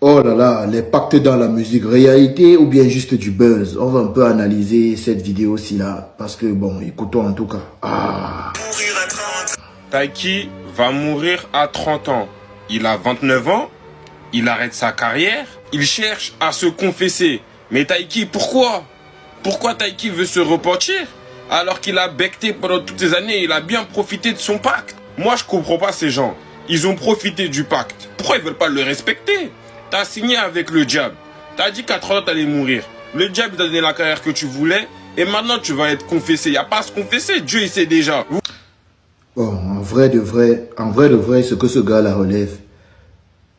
Oh là là, les pactes dans la musique, réalité ou bien juste du buzz? On va un peu analyser cette vidéo-ci là, parce que bon, écoutons en tout cas. Ah. Taiki va mourir à 30 ans. Il a 29 ans, il arrête sa carrière, il cherche à se confesser. Mais Taiki, pourquoi? Pourquoi Taiki veut se repentir? Alors qu'il a becté pendant toutes ces années, il a bien profité de son pacte. Moi, je comprends pas ces gens. Ils ont profité du pacte. Pourquoi ils veulent pas le respecter? T'as signé avec le diable. T'as dit qu'à 30 ans, t'allais mourir. Le diable t'a donné la carrière que tu voulais. Et maintenant, tu vas être confessé. Il n'y a pas à se confesser. Dieu, il sait déjà. Bon, en vrai de vrai, ce que ce gars-là relève,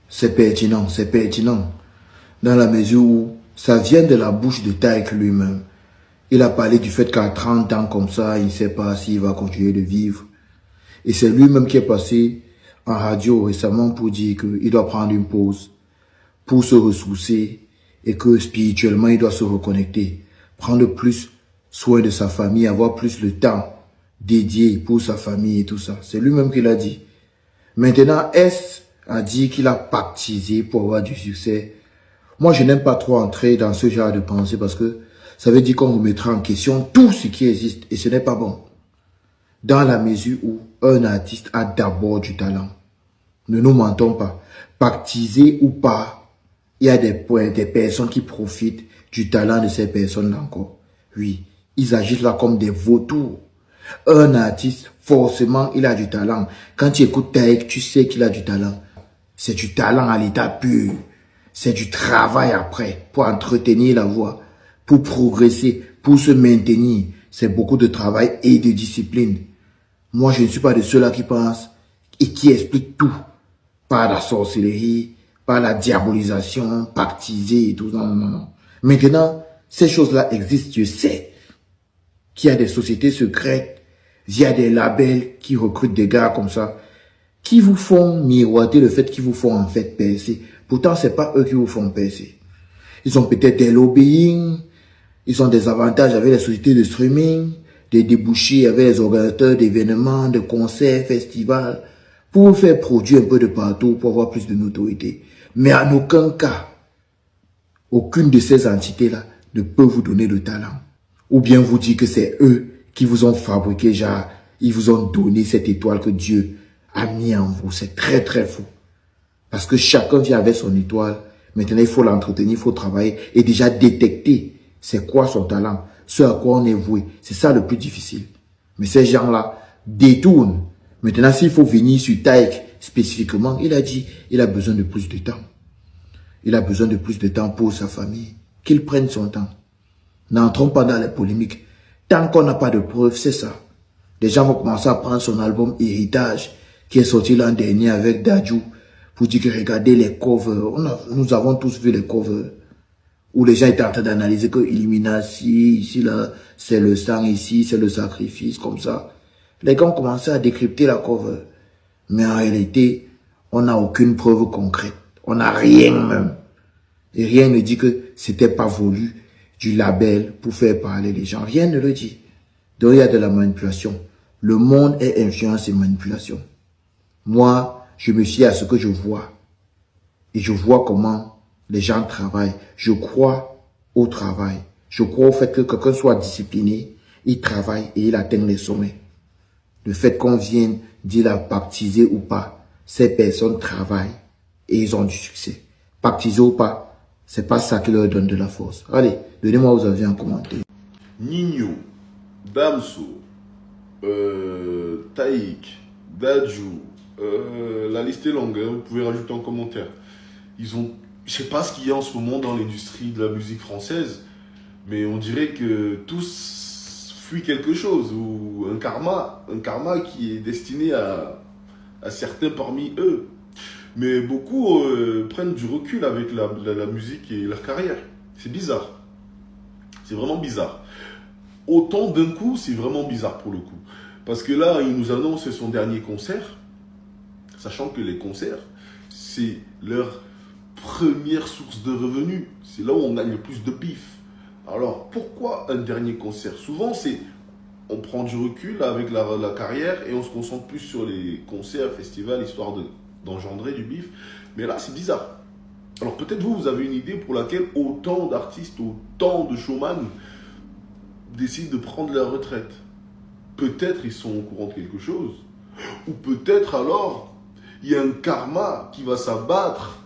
c'est pertinent, c'est pertinent. Dans la mesure où ça vient de la bouche de Taïk lui-même. Il a parlé du fait qu'à 30 ans comme ça, il ne sait pas s'il va continuer de vivre. Et c'est lui-même qui est passé en radio récemment pour dire qu'il doit prendre une pause pour se ressourcer et que spirituellement, il doit se reconnecter, prendre plus soin de sa famille, avoir plus le temps dédié pour sa famille et tout ça. C'est lui-même qui l'a dit. Maintenant, S a dit qu'il a pactisé pour avoir du succès. Moi, je n'aime pas trop entrer dans ce genre de pensée parce que ça veut dire qu'on remettra en question tout ce qui existe et ce n'est pas bon. Dans la mesure où un artiste a d'abord du talent. Ne nous mentons pas. Pactiser ou pas, il y a des personnes qui profitent du talent de ces personnes-là encore. Oui, ils agissent là comme des vautours. Un artiste, forcément, il a du talent. Quand tu écoutes Taïk, tu sais qu'il a du talent. C'est du talent à l'état pur. C'est du travail après pour entretenir la voix, pour progresser, pour se maintenir. C'est beaucoup de travail et de discipline. Moi, je ne suis pas de ceux-là qui pensent et qui expliquent tout par la sorcellerie, par la diabolisation, pactisée et tout. Non, non, non. Maintenant, ces choses-là existent, je sais qu'il y a des sociétés secrètes, il y a des labels qui recrutent des gars comme ça, qui vous font miroiter le fait qu'ils vous font en fait percer. Pourtant, c'est pas eux qui vous font percer. Ils ont peut-être des lobbying, ils ont des avantages avec les sociétés de streaming, des débouchés avec les organisateurs d'événements, de concerts, festivals, pour vous faire produire un peu de partout, pour avoir plus de notoriété. Mais en aucun cas, aucune de ces entités-là ne peut vous donner le talent. Ou bien vous dire que c'est eux qui vous ont fabriqué, genre, ils vous ont donné cette étoile que Dieu a mis en vous. C'est très très faux. Parce que chacun vient avec son étoile. Maintenant, il faut l'entretenir, il faut travailler et déjà détecter c'est quoi son talent, ce à quoi on est voué. C'est ça le plus difficile. Mais ces gens-là détournent. Maintenant, s'il faut venir sur Taïk spécifiquement, il a dit il a besoin de plus de temps. Il a besoin de plus de temps pour sa famille. Qu'il prenne son temps. N'entrons pas dans les polémiques. Tant qu'on n'a pas de preuves, c'est ça. Les gens vont commencer à prendre son album Héritage, qui est sorti l'an dernier avec Dadju, pour dire que regardez les covers. Nous avons tous vu les covers. Où les gens étaient en train d'analyser que Illuminati, ici, là, c'est le sang, ici, c'est le sacrifice, comme ça. Les gars ont commencé à décrypter la cover. Mais en réalité, on n'a aucune preuve concrète. On n'a rien même. Et rien ne dit que c'était pas voulu du label pour faire parler les gens. Rien ne le dit. Donc il y a de la manipulation. Le monde est influence et manipulation. Moi, je me fie à ce que je vois. Et je vois comment les gens travaillent. Je crois au travail. Je crois au fait que quelqu'un soit discipliné, il travaille et il atteint les sommets. Le fait qu'on vienne dire la pactiser ou pas, ces personnes travaillent et ils ont du succès. Pactiser ou pas, c'est pas ça qui leur donne de la force. Allez, donnez-moi vos avis en commentaire. Nino, Damso, Taïk, Dadju, la liste est longue, hein, vous pouvez rajouter en commentaire. Ils ont, je sais pas ce qu'il y a en ce moment dans l'industrie de la musique française, mais on dirait que tous fuient quelque chose, ou un karma qui est destiné à certains parmi eux. Mais beaucoup prennent du recul avec la musique et leur carrière. C'est bizarre. C'est vraiment bizarre. Autant d'un coup, c'est vraiment bizarre pour le coup. Parce que là, il nous annonce son dernier concert, sachant que les concerts, c'est leur première source de revenus. C'est là où on gagne le plus de bif. Alors, pourquoi un dernier concert? Souvent, c'est on prend du recul avec la carrière et on se concentre plus sur les concerts, festivals, histoire d'engendrer du bif. Mais là, c'est bizarre. Alors peut-être vous avez une idée pour laquelle autant d'artistes, autant de showman décident de prendre leur retraite. Peut-être ils sont au courant de quelque chose. Ou peut-être alors, il y a un karma qui va s'abattre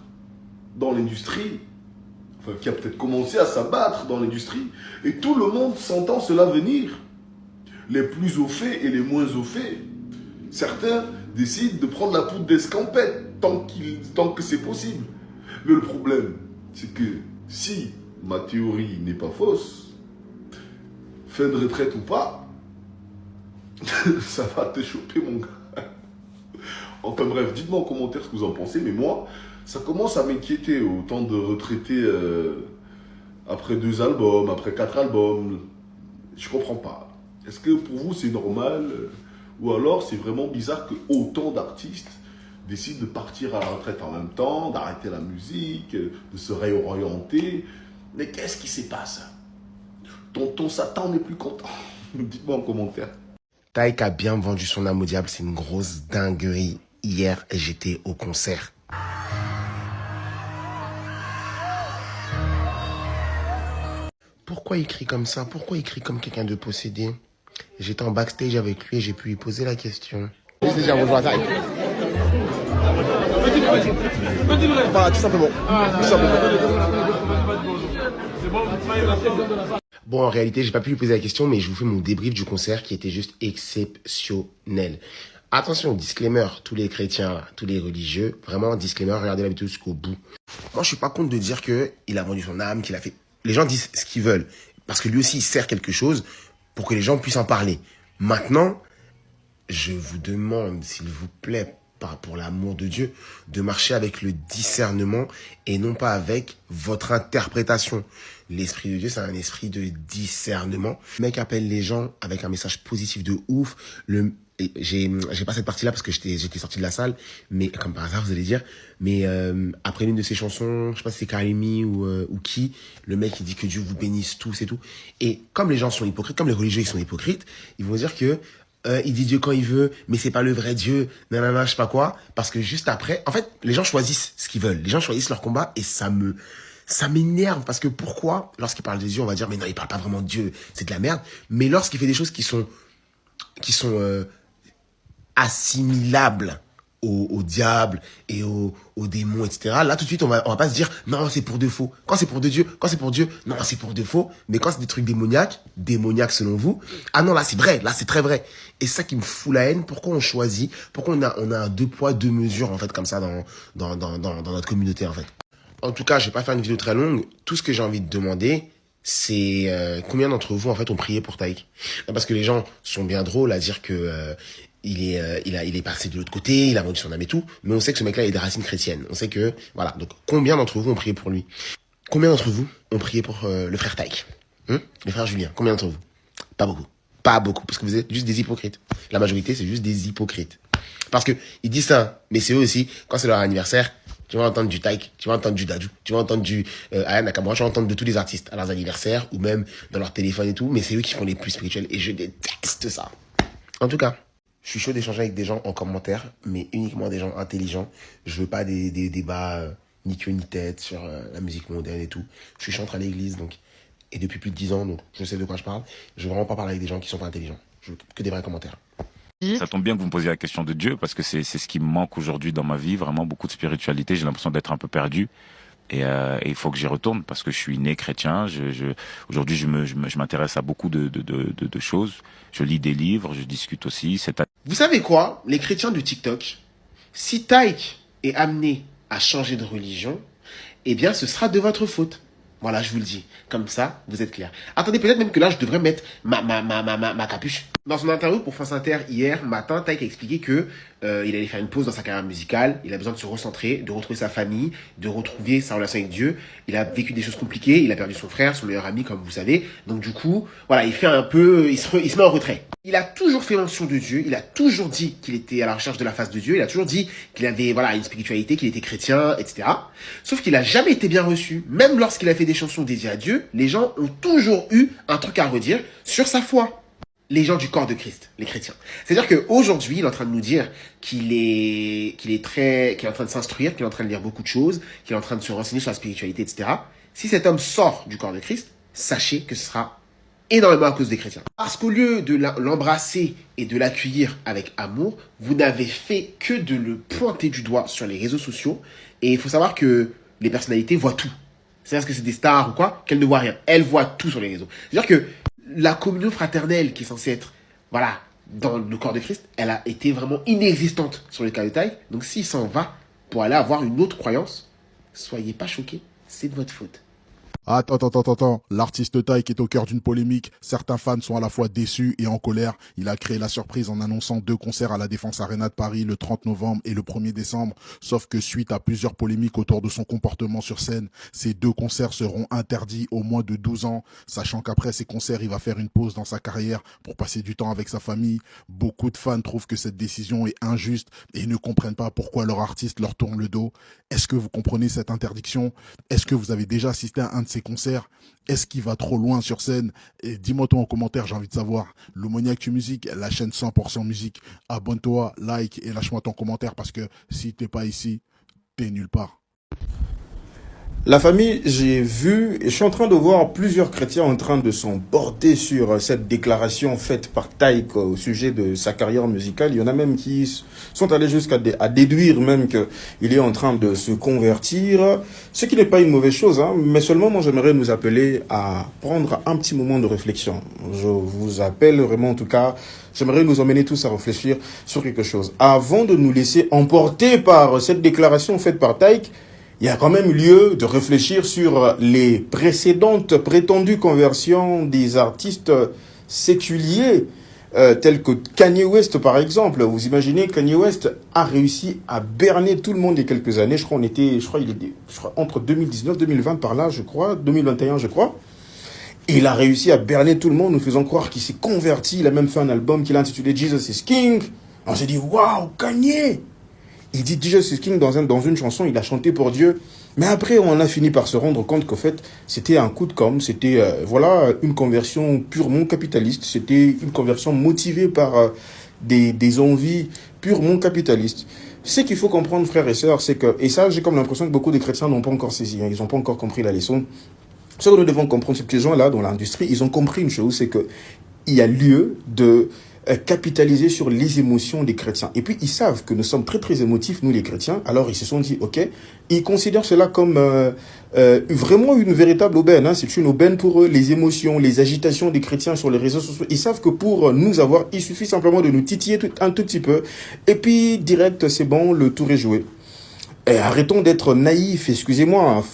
dans l'industrie. Enfin, qui a peut-être commencé à s'abattre dans l'industrie. Et tout le monde s'entend cela venir. Les plus au fait et les moins au fait. Certains décident de prendre la poudre d'escampette tant que c'est possible. Mais le problème, c'est que si ma théorie n'est pas fausse, fin de retraite ou pas, ça va te choper, mon gars. Enfin bref, dites-moi en commentaire ce que vous en pensez, mais moi, ça commence à m'inquiéter autant de retraités après 2 albums, après 4 albums. Je comprends pas. Est-ce que pour vous c'est normal ou alors c'est vraiment bizarre que autant d'artistes décident de partir à la retraite en même temps, d'arrêter la musique, de se réorienter. Mais qu'est-ce qui se passe? Tonton Satan n'est plus content. Dites-moi en commentaire. Taïk a bien vendu son âme au diable, c'est une grosse dinguerie. Hier, j'étais au concert. Pourquoi il crie comme ça? Pourquoi il crie comme quelqu'un de possédé? J'étais en backstage avec lui et j'ai pu lui poser la question. Juste dire bonjour à Taïk. Voilà, tout simplement. Bon, en réalité, j'ai pas pu lui poser la question, mais je vous fais mon débrief du concert qui était juste exceptionnel. Attention, disclaimer, tous les chrétiens, tous les religieux, vraiment, disclaimer, regardez la vidéo jusqu'au bout. Moi, je suis pas contre de dire que il a vendu son âme, qu'il a fait... Les gens disent ce qu'ils veulent, parce que lui aussi, il sert quelque chose pour que les gens puissent en parler. Maintenant, je vous demande, s'il vous plaît, pour l'amour de Dieu, de marcher avec le discernement et non pas avec votre interprétation. L'esprit de Dieu, c'est un esprit de discernement. Le mec appelle les gens avec un message positif de ouf. J'ai pas cette partie-là parce que j'étais sorti de la salle, mais comme par hasard, vous allez dire. Mais après l'une de ses chansons, je sais pas si c'est Karimi ou qui, le mec il dit que Dieu vous bénisse tous et tout. Et comme les gens sont hypocrites, comme les religieux ils sont hypocrites, ils vont dire que il dit Dieu quand il veut, mais c'est pas le vrai Dieu, nanana, je sais pas quoi. Parce que juste après, en fait, les gens choisissent ce qu'ils veulent. Les gens choisissent leur combat et ça m'énerve. Parce que pourquoi, lorsqu'il parle de Dieu, on va dire, mais non, il parle pas vraiment de Dieu, c'est de la merde. Mais lorsqu'il fait des choses qui sont assimilables au diable et aux démons, etc. Là, tout de suite, on va pas se dire, non, c'est pour de faux. Quand c'est pour de Dieu, quand c'est pour Dieu, non, c'est pour de faux. Mais quand c'est des trucs démoniaques selon vous, ah non, là, c'est vrai, là, c'est très vrai. Et c'est ça qui me fout la haine. Pourquoi on choisit, pourquoi on a un 2 poids, 2 mesures, en fait, comme ça, dans notre communauté, en fait. En tout cas, je vais pas faire une vidéo très longue. Tout ce que j'ai envie de demander, c'est combien d'entre vous, en fait, ont prié pour Taïk? Parce que les gens sont bien drôles à dire que il est passé de l'autre côté, il a vendu son âme et tout, mais on sait que ce mec-là a des racines chrétiennes. On sait que, voilà. Donc, combien d'entre vous ont prié pour lui? Combien d'entre vous ont prié pour le frère Taïk? Le frère Julien? Combien d'entre vous? Pas beaucoup. Pas beaucoup, parce que vous êtes juste des hypocrites. La majorité, c'est juste des hypocrites. Parce que ils disent ça, mais c'est eux aussi, quand c'est leur anniversaire, tu vas entendre du Taïk, tu vas entendre du Dadju, tu vas entendre du Aya Nakamura, tu vas entendre de tous les artistes à leurs anniversaires, ou même dans leur téléphone et tout, mais c'est eux qui font les plus spirituels, et je déteste ça. En tout cas, je suis chaud d'échanger avec des gens en commentaire, mais uniquement des gens intelligents. Je veux pas des débats ni queue ni tête sur la musique moderne et tout. Je suis chantre à l'église, donc, et depuis plus de 10 ans, donc je sais de quoi je parle. Je veux vraiment pas parler avec des gens qui sont pas intelligents. Je veux que des vrais commentaires. Ça tombe bien que vous me posiez la question de Dieu, parce que c'est ce qui me manque aujourd'hui dans ma vie, vraiment beaucoup de spiritualité. J'ai l'impression d'être un peu perdu. Et il faut que j'y retourne parce que je suis né chrétien. Aujourd'hui, je m'intéresse à beaucoup de choses. Je lis des livres, je discute aussi. Vous savez quoi? Les chrétiens de TikTok, si Taïk est amené à changer de religion, eh bien, ce sera de votre faute. Voilà, je vous le dis. Comme ça, vous êtes clair. Attendez, peut-être même que là, je devrais mettre ma capuche. Dans son interview pour France Inter hier matin, Taïk a expliqué que il allait faire une pause dans sa carrière musicale. Il a besoin de se recentrer, de retrouver sa famille, de retrouver sa relation avec Dieu. Il a vécu des choses compliquées. Il a perdu son frère, son meilleur ami, comme vous savez. Donc du coup, voilà, il fait un peu, il se met en retrait. Il a toujours fait mention de Dieu. Il a toujours dit qu'il était à la recherche de la face de Dieu. Il a toujours dit qu'il avait, voilà, une spiritualité, qu'il était chrétien, etc. Sauf qu'il a jamais été bien reçu. Même lorsqu'il a fait des chansons dédiées à Dieu, les gens ont toujours eu un truc à redire sur sa foi. les gens du corps de Christ, les chrétiens. C'est-à-dire qu'aujourd'hui, il est en train de nous dire qu'il est en train de s'instruire, qu'il est en train de lire beaucoup de choses, qu'il est en train de se renseigner sur la spiritualité, etc. Si cet homme sort du corps de Christ, sachez que ce sera énormément à cause des chrétiens. Parce qu'au lieu de l'embrasser et de l'accueillir avec amour, vous n'avez fait que de le pointer du doigt sur les réseaux sociaux. Et il faut savoir que les personnalités voient tout. C'est-à-dire que c'est des stars ou quoi, qu'elles ne voient rien. Elles voient tout sur les réseaux. C'est-à-dire que la communion fraternelle qui est censée être, voilà, dans le corps de Christ, elle a été vraiment inexistante sur le cas de Taïk. Donc s'il s'en va pour aller avoir une autre croyance, soyez pas choqués, c'est de votre faute. Attends. L'artiste Taïk est au cœur d'une polémique. Certains fans sont à la fois déçus et en colère. Il a créé la surprise en annonçant 2 concerts à la Défense Arena de Paris le 30 novembre et le 1er décembre. Sauf que suite à plusieurs polémiques autour de son comportement sur scène, ces 2 concerts seront interdits au moins de 12 ans. Sachant qu'après ces concerts, il va faire une pause dans sa carrière pour passer du temps avec sa famille. Beaucoup de fans trouvent que cette décision est injuste et ne comprennent pas pourquoi leur artiste leur tourne le dos. Est-ce que vous comprenez cette interdiction? Est-ce que vous avez déjà assisté à un de ces concerts? Est-ce qu'il va trop loin sur scène? Et dis-moi toi en commentaire, j'ai envie de savoir. L'Aumôniac Musique, la chaîne 100% musique. Abonne-toi, like et lâche-moi ton commentaire parce que si t'es pas ici, t'es nulle part. La famille, j'ai vu et je suis en train de voir plusieurs chrétiens en train de s'emporter sur cette déclaration faite par Taïk au sujet de sa carrière musicale. Il y en a même qui sont allés jusqu'à déduire même qu'il est en train de se convertir, ce qui n'est pas une mauvaise chose, hein, mais seulement moi j'aimerais nous appeler à prendre un petit moment de réflexion. Je vous appelle vraiment en tout cas, j'aimerais nous emmener tous à réfléchir sur quelque chose. Avant de nous laisser emporter par cette déclaration faite par Taïk, il y a quand même lieu de réfléchir sur les précédentes prétendues conversions des artistes séculiers, tels que Kanye West par exemple. Vous imaginez, Kanye West a réussi à berner tout le monde il y a quelques années. Je crois entre 2019 2020 par là, 2021 je crois. Et il a réussi à berner tout le monde, nous faisant croire qu'il s'est converti. Il a même fait un album qu'il a intitulé Jesus is King. On s'est dit, waouh, Kanye! Il dit Jesus is King dans une chanson, il a chanté pour Dieu. Mais après, on a fini par se rendre compte qu'en fait, c'était un coup de com', c'était une conversion purement capitaliste, c'était une conversion motivée par des envies purement capitalistes. Ce qu'il faut comprendre, frères et sœurs, c'est que, et ça, j'ai comme l'impression que beaucoup de chrétiens n'ont pas encore saisi, hein, ils n'ont pas encore compris la leçon. Ce que nous devons comprendre, c'est que les gens-là, dans l'industrie, ils ont compris une chose, c'est que il y a lieu de capitaliser sur les émotions des chrétiens. Et puis, ils savent que nous sommes très, très émotifs, nous les chrétiens. Alors, ils se sont dit, OK, ils considèrent cela comme vraiment une véritable aubaine. Hein. C'est une aubaine pour eux, les émotions, les agitations des chrétiens sur les réseaux sociaux. Ils savent que pour nous avoir, il suffit simplement de nous titiller un tout petit peu. Et puis, direct, c'est bon, le tour est joué. Et arrêtons d'être naïfs, excusez-moi,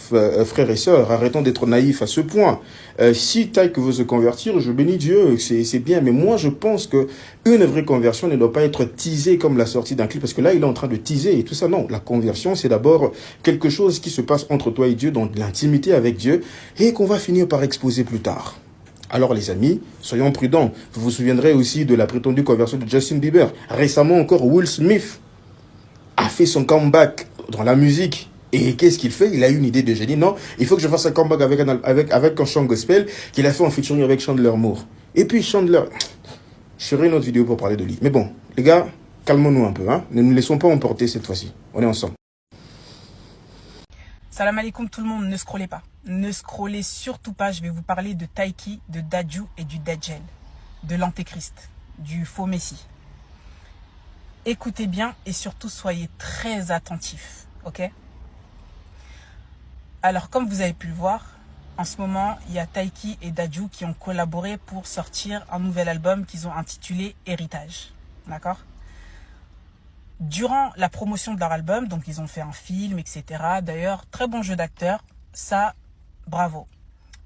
frères et sœurs, arrêtons d'être naïfs à ce point. Si Taïk veut se convertir, je bénis Dieu, c'est bien, mais moi je pense que une vraie conversion ne doit pas être teasée comme la sortie d'un clip, parce que là il est en train de teaser et tout ça. Non, la conversion c'est d'abord quelque chose qui se passe entre toi et Dieu, dans l'intimité avec Dieu, et qu'on va finir par exposer plus tard. Alors les amis, soyons prudents. Vous vous souviendrez aussi de la prétendue conversion de Justin Bieber. Récemment encore, Will Smith a fait son comeback dans la musique. Et qu'est-ce qu'il fait? Il a eu une idée de génie. Non, il faut que je fasse un comeback avec un chant gospel qu'il a fait en featuring avec Chandler Moore. Et puis Chandler, je ferai une autre vidéo pour parler de lui. Mais bon, les gars, calmons-nous un peu. Hein. Ne nous laissons pas emporter cette fois-ci. On est ensemble. Salam alaikum tout le monde, ne scrollez pas. Ne scrollez surtout pas, je vais vous parler de Taiki, de Dadju et du Dajjal, de l'antéchrist, du faux messie. Écoutez bien et surtout soyez très attentifs, ok? Alors comme vous avez pu le voir, en ce moment il y a Taiki et Dadju qui ont collaboré pour sortir un nouvel album qu'ils ont intitulé Héritage, d'accord? Durant la promotion de leur album, donc ils ont fait un film, etc. D'ailleurs, très bon jeu d'acteur, ça, bravo.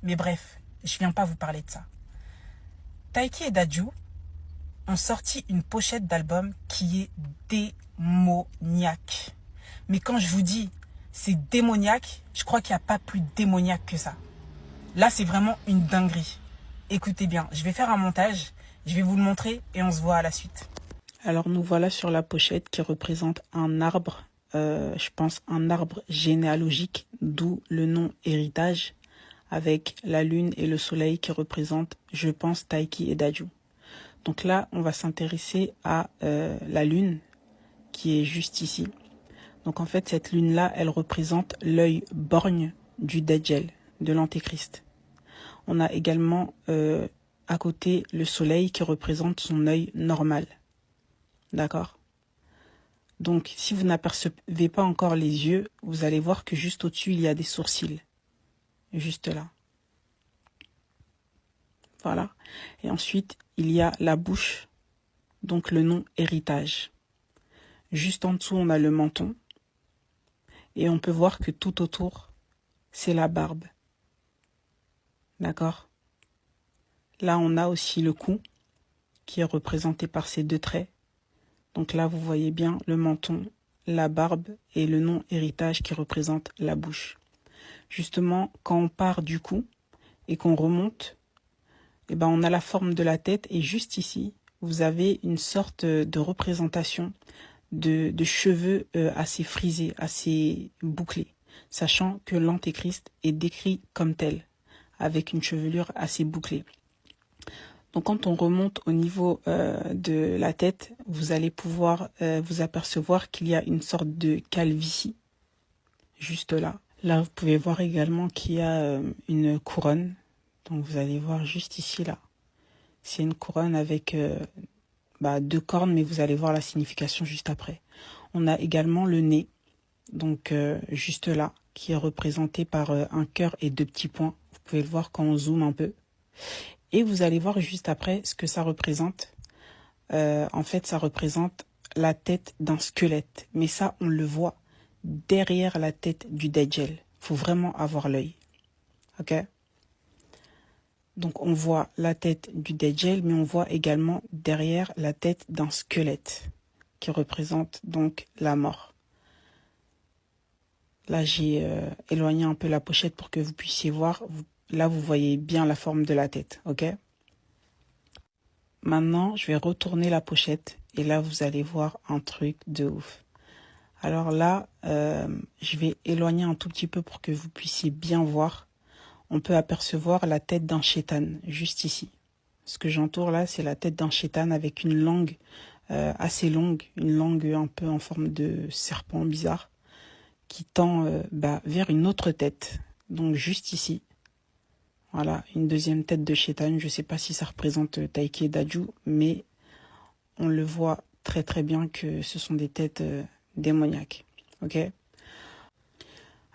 Mais bref, je viens pas vous parler de ça. Taiki et Dadju ont sorti une pochette d'album qui est démoniaque. Mais quand je vous dis c'est démoniaque, je crois qu'il n'y a pas plus démoniaque que ça. Là, c'est vraiment une dinguerie. Écoutez bien, je vais faire un montage, je vais vous le montrer et on se voit à la suite. Alors nous voilà sur la pochette qui représente un arbre, je pense un arbre généalogique, d'où le nom Héritage, avec la lune et le soleil qui représentent, je pense, Taiki et Dadju. Donc là, on va s'intéresser à la lune qui est juste ici. Donc en fait, cette lune-là, elle représente l'œil borgne du Dajjal, de l'Antéchrist. On a également à côté le soleil qui représente son œil normal. D'accord? Donc si vous n'apercevez pas encore les yeux, vous allez voir que juste au-dessus, il y a des sourcils. Juste là. Voilà. Et ensuite, il y a la bouche, donc le nom héritage. Juste en dessous, on a le menton. Et on peut voir que tout autour, c'est la barbe. D'accord? Là, on a aussi le cou, qui est représenté par ces deux traits. Donc là, vous voyez bien le menton, la barbe et le nom héritage qui représente la bouche. Justement, quand on part du cou et qu'on remonte, eh ben, on a la forme de la tête et juste ici, vous avez une sorte de représentation de cheveux assez frisés, assez bouclés, sachant que l'Antéchrist est décrit comme tel, avec une chevelure assez bouclée. Donc quand on remonte au niveau de la tête, vous allez pouvoir vous apercevoir qu'il y a une sorte de calvitie, juste là. Là, vous pouvez voir également qu'il y a une couronne. Donc vous allez voir juste ici, là. C'est une couronne avec deux cornes, mais vous allez voir la signification juste après. On a également le nez, donc juste là, qui est représenté par un cœur et deux petits points. Vous pouvez le voir quand on zoome un peu. Et vous allez voir juste après ce que ça représente. En fait, ça représente la tête d'un squelette. Mais ça, on le voit derrière la tête du Dajjal. Il faut vraiment avoir l'œil. Ok? Donc, on voit la tête du Dajjal, mais on voit également derrière la tête d'un squelette qui représente donc la mort. Là, j'ai éloigné un peu la pochette pour que vous puissiez voir. Là, vous voyez bien la forme de la tête, ok? Maintenant, je vais retourner la pochette et là, vous allez voir un truc de ouf. Alors là, je vais éloigner un tout petit peu pour que vous puissiez bien voir. On peut apercevoir la tête d'un chétan, juste ici. Ce que j'entoure là, c'est la tête d'un chétan avec une langue assez longue, une langue un peu en forme de serpent bizarre, qui tend vers une autre tête, donc juste ici. Voilà, une deuxième tête de chétan. Je ne sais pas si ça représente Taiki et Dadju, mais on le voit très très bien que ce sont des têtes démoniaques. Ok?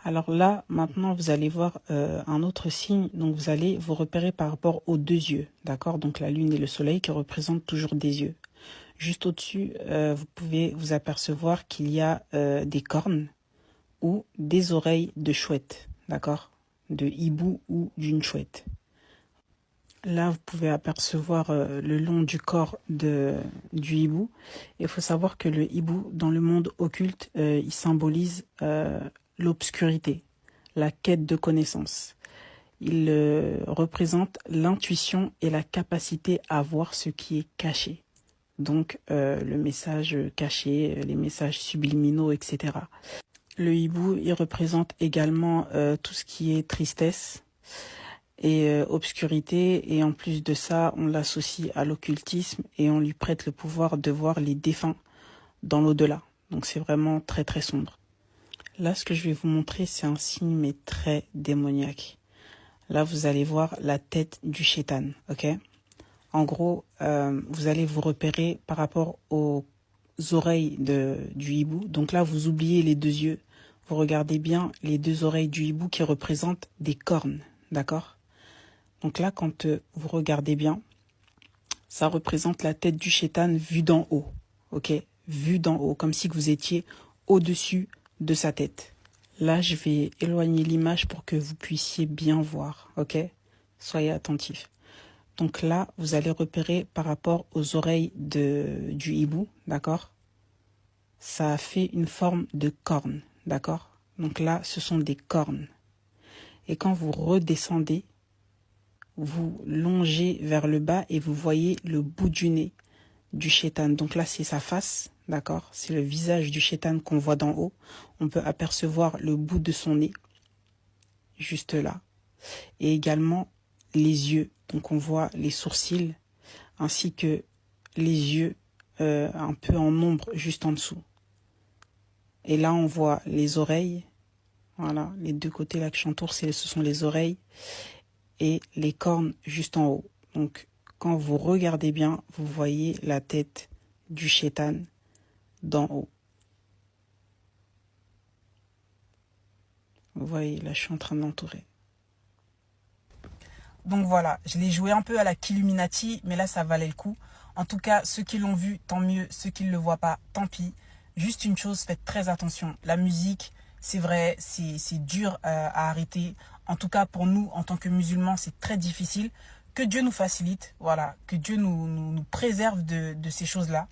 Alors là, maintenant, vous allez voir un autre signe. Donc, vous allez vous repérer par rapport aux deux yeux. D'accord? Donc, la lune et le soleil qui représentent toujours des yeux. Juste au-dessus, vous pouvez vous apercevoir qu'il y a des cornes ou des oreilles de chouette. D'accord? De hibou ou d'une chouette. Là, vous pouvez apercevoir le long du corps du hibou. Il faut savoir que le hibou, dans le monde occulte, il symbolise l'obscurité, la quête de connaissance. Il représente l'intuition et la capacité à voir ce qui est caché. Donc, le message caché, les messages subliminaux, etc. Le hibou, il représente également tout ce qui est tristesse et obscurité. Et en plus de ça, on l'associe à l'occultisme et on lui prête le pouvoir de voir les défunts dans l'au-delà. Donc c'est vraiment très très sombre. Là, ce que je vais vous montrer, c'est un signe mais très démoniaque. Là, vous allez voir la tête du chétan, ok? En gros, vous allez vous repérer par rapport aux oreilles du hibou. Donc là, vous oubliez les deux yeux. Vous regardez bien les deux oreilles du hibou qui représentent des cornes, d'accord? Donc là, quand vous regardez bien, ça représente la tête du chétan vue d'en haut, ok? Vue d'en haut, comme si vous étiez au-dessus de sa tête. Là, je vais éloigner l'image pour que vous puissiez bien voir, ok? Soyez attentifs. Donc là, vous allez repérer par rapport aux oreilles du hibou, d'accord? Ça a fait une forme de corne, d'accord? Donc là, ce sont des cornes. Et quand vous redescendez, vous longez vers le bas et vous voyez le bout du nez du chétan. Donc là, c'est sa face, d'accord? C'est le visage du chétan qu'on voit d'en haut. On peut apercevoir le bout de son nez, juste là. Et également les yeux. Donc on voit les sourcils, ainsi que les yeux un peu en ombre juste en dessous. Et là, on voit les oreilles. Voilà, les deux côtés là que j'entoure, ce sont les oreilles. Et les cornes juste en haut. Donc, quand vous regardez bien, vous voyez la tête du Shaitan d'en haut. Vous voyez, là, je suis en train de l'entourer. Donc voilà, je l'ai joué un peu à la Killuminati, mais là, ça valait le coup. En tout cas, ceux qui l'ont vu, tant mieux. Ceux qui ne le voient pas, tant pis. Juste une chose, faites très attention. La musique, c'est vrai, c'est dur à arrêter. En tout cas, pour nous, en tant que musulmans, c'est très difficile. Que Dieu nous facilite, voilà, que Dieu nous préserve de ces choses-là.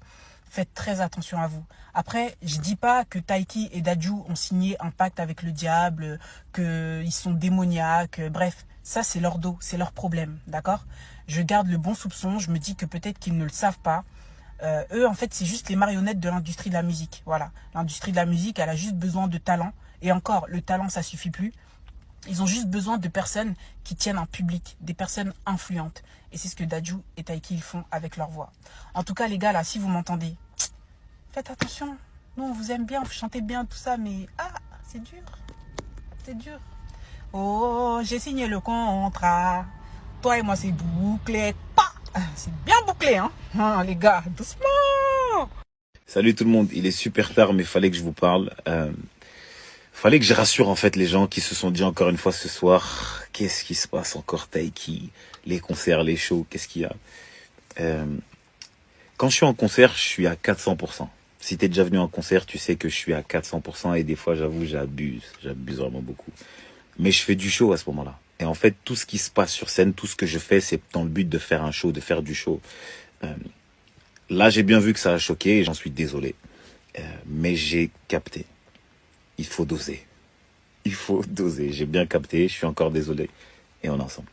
Faites très attention à vous. Après, je dis pas que Taiki et Dadju ont signé un pacte avec le diable, qu'ils sont démoniaques, bref, ça c'est leur dos, c'est leur problème, d'accord? Je garde le bon soupçon, je me dis que peut-être qu'ils ne le savent pas. Eux, en fait, c'est juste les marionnettes de l'industrie de la musique, voilà. L'industrie de la musique, elle a juste besoin de talent. Et encore, le talent, ça suffit plus. Ils ont juste besoin de personnes qui tiennent un public, des personnes influentes. Et c'est ce que Dadju et Taiki ils font avec leur voix. En tout cas, les gars, là, si vous m'entendez, faites attention. Nous, on vous aime bien, vous chantez bien, tout ça, mais c'est dur. C'est dur. Oh, j'ai signé le contrat. Toi et moi, c'est bouclé. C'est bien bouclé, hein, les gars, doucement. Salut tout le monde, il est super tard mais fallait que je vous parle. Fallait que je rassure en fait les gens qui se sont dit encore une fois ce soir, qu'est-ce qui se passe encore Taiki, les concerts, les shows, qu'est-ce qu'il y a. Quand je suis en concert, je suis à 400%. Si t'es déjà venu en concert, tu sais que je suis à 400% et des fois j'avoue j'abuse vraiment beaucoup. Mais je fais du show à ce moment-là. Et en fait, tout ce qui se passe sur scène, tout ce que je fais, c'est dans le but de faire un show, de faire du show. Là, j'ai bien vu que ça a choqué et j'en suis désolé. Mais j'ai capté. Il faut doser. Il faut doser. J'ai bien capté, je suis encore désolé. Et on est ensemble.